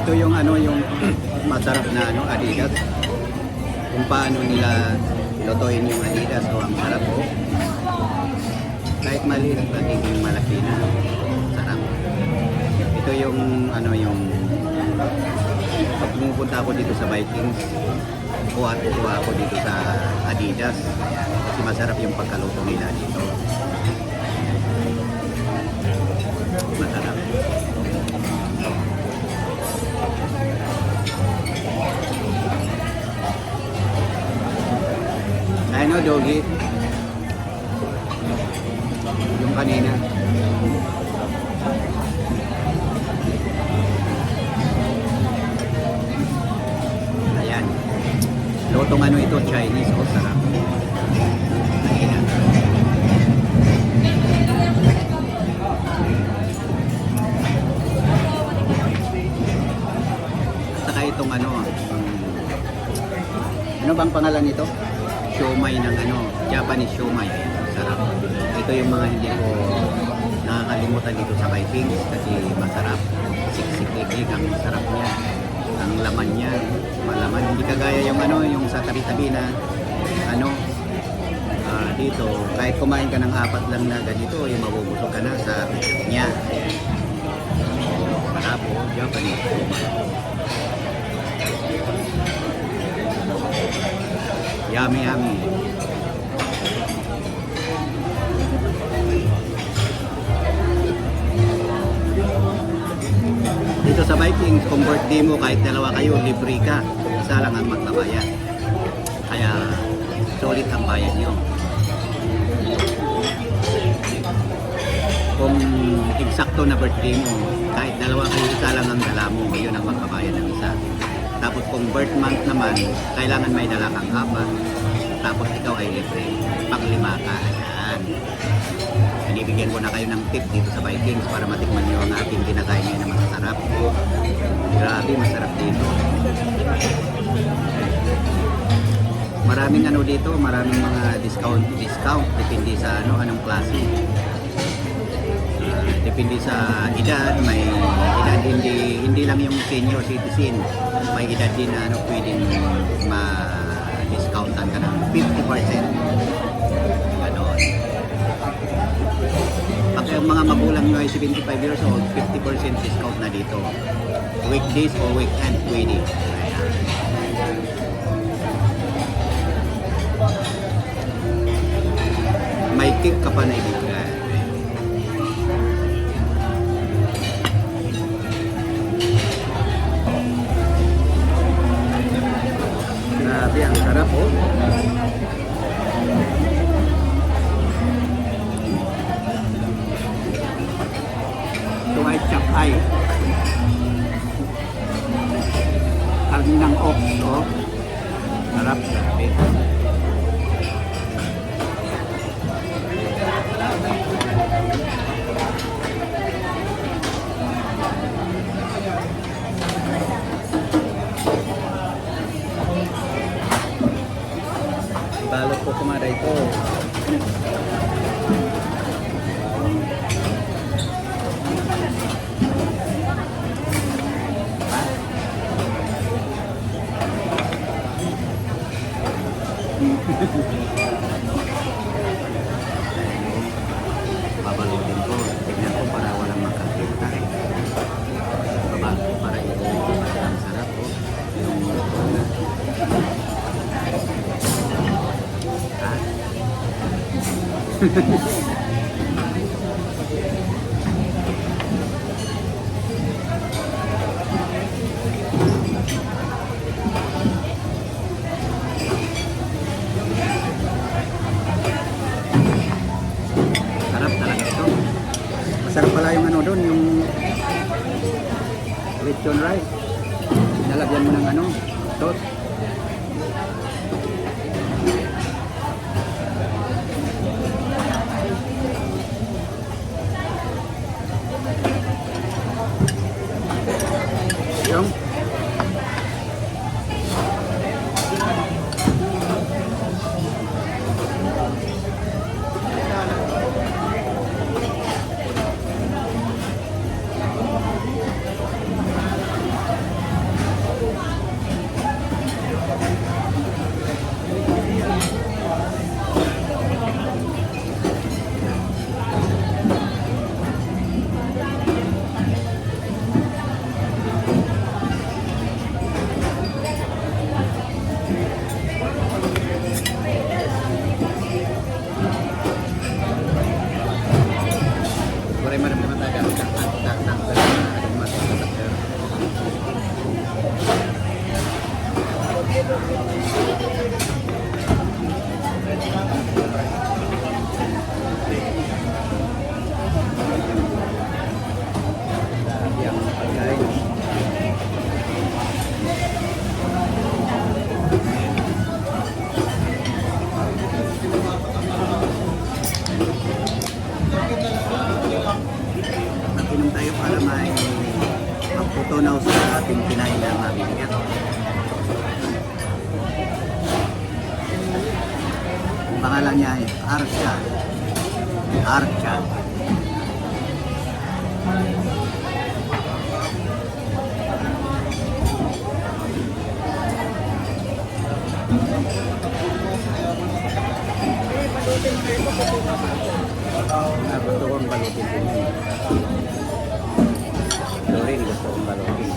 Ito yung ano, yung masarap na ano, Adidas. Kung paano nila lutuin yung Adidas, so ang sarap po. Kahit maliit, magiging malaki na. Sarap. Ito yung ano, yung pag pumupunta ako dito sa Vikings, kuha ako dito sa Adidas. Kasi masarap yung pagkaluto nila dito. Masarap. Ano, Dogi? Yung kanina. Ayan. Lutong ano ito, Chinese. Oh, sarap. Kanina. Saka itong ano, ano bang pangalan nito? Siomai ng ano, Japanese siomai. Sarap. Ito yung mga hindi ko nakakalimutan dito sa Vikings kasi masarap. Siksik-ikik, ang sarap niya. Ang laman niya, malaman. Hindi kagaya yung ano, yung sa tabi-tabi na ano, dito, kahit kumain ka ng 4 lang na ganito, yung mabubusog ka na sa niya. Sarap po, Japanese siomai. Yummy, yummy. Dito sa Vikings, kung birthday mo, kahit dalawa kayo, libre ka. Isa lang ang magbabayad. Kaya, solid ang bayad nyo. Kung eksakto na birthday mo, kahit dalawa kayo, isa lang ang dala mo, yun ang magbabayad ng isa. Tapos kung birth month naman, kailangan may dala kang apat. Tapos ikaw ay libre. Pang-5 ka. Ayan. Binibigyan ko na kayo ng tip dito sa Vikings para matikman nyo ang ating kinakain ngayon na masasarap. Grabe, masarap dito. Maraming ano dito, maraming mga discount. Depende sa ano, anong klase. Depende sa edad, may edad hindi lang yung senior citizen, may edad din na ano, pwedeng ma-discountan ka ng 50%. Ganon. Pag yung mga magulang nyo ay 75 years old, 50% discount na dito. Weekdays o weekend pwede. May kick ka pa na ibigay. Grabe, ang sarap oh. Ito ay chapay. Karni ng ox oh. Sarap, grabe. Balot po kumara ito. Babalotin ko. Tignan ko para walang makakita. Babalo para ito. Ang sarap po. Sarap talaga ito. Masarap pala yung ano doon, yung lechon rice. Nalagyan mo ng ano, sauce. Yung maramdaman tayo ang yung pagkain. Mag-inom tayo para may magtutunaw sa ating kinain na mabibigyan. Ang pangalan niya ay Archa. Archa. Gusto kong balutin din. Ito rin gusto kong balutin.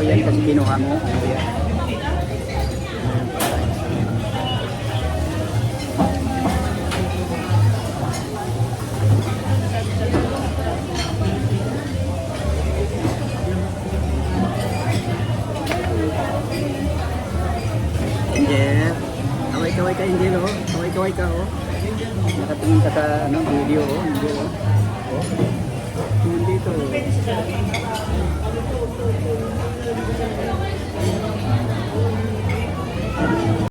Yan kasi kinuha mo. Angel, kaway-kaway ka Angel oh. Kaway-kaway ka oh. Nakatingin ka sa video oh. Nandito oh. Nandito oh.